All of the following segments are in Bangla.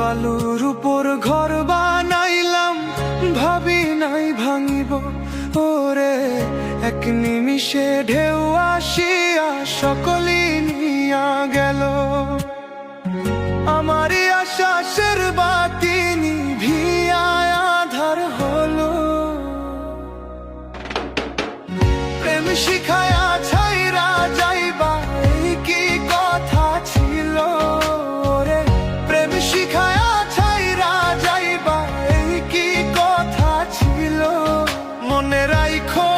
বালুর উপর ঘর বানাইলাম, ভাবি নাই ভাঙিব ওরে। এক নিমিষে ঢেউ আসিয়া সকলি নিয়া গেল। আমারই আশ্বাসের বাতি নিভিয়া আধার হলো। প্রেম শিখায়া ছাইরা যাইবা, এই কি কথা ছিল রে। প্রেম শিখায়া ছাইরা যাইবা, এই কি কথা ছিল। মনে রাইখো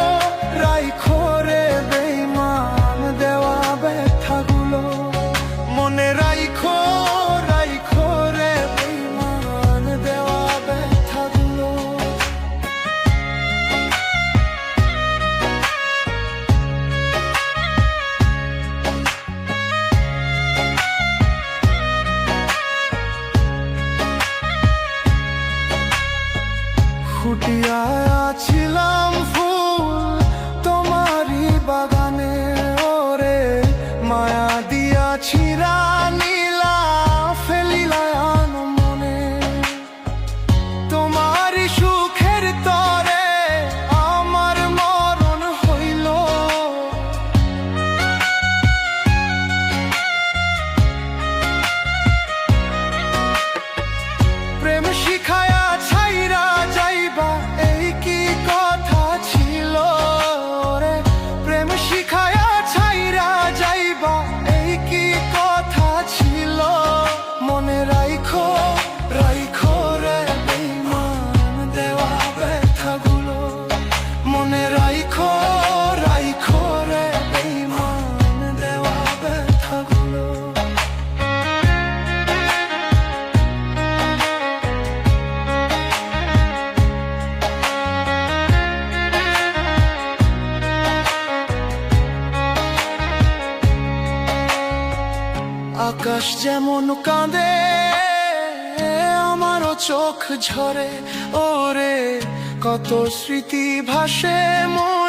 রাইখো রে বেঈমান দেওয়া ব্যথাগুলো। মনে রাইখো রাইখো রে বেঈমান দেওয়া ব্যথাগুলো। ফুটিয়া ছিলাম ফুল তোমারই বাগানে ওরে। মায়া দিয়া ছিড়া নীলা ফেলিলাম মনে। তোমারই সুখের তরে আমার মরণ হইল। প্রেম শিখায়া ছাইরা যাইবা, এই কি কথা ছিল রে। প্রেম শিখায়া ছাইরা যাইবা, এই কি কথা ছিল। মনে রাইখো রাইখো রে বেঈমান দেওয়া ব্যথাগুলো। মনে রাইখো রাইখো রে বেঈমান দেওয়া ব্যথাগুলো। আকাশ যেমন কাঁদে আমারও চোখ ঝরে ওরে। কত স্মৃতি ভাসে মন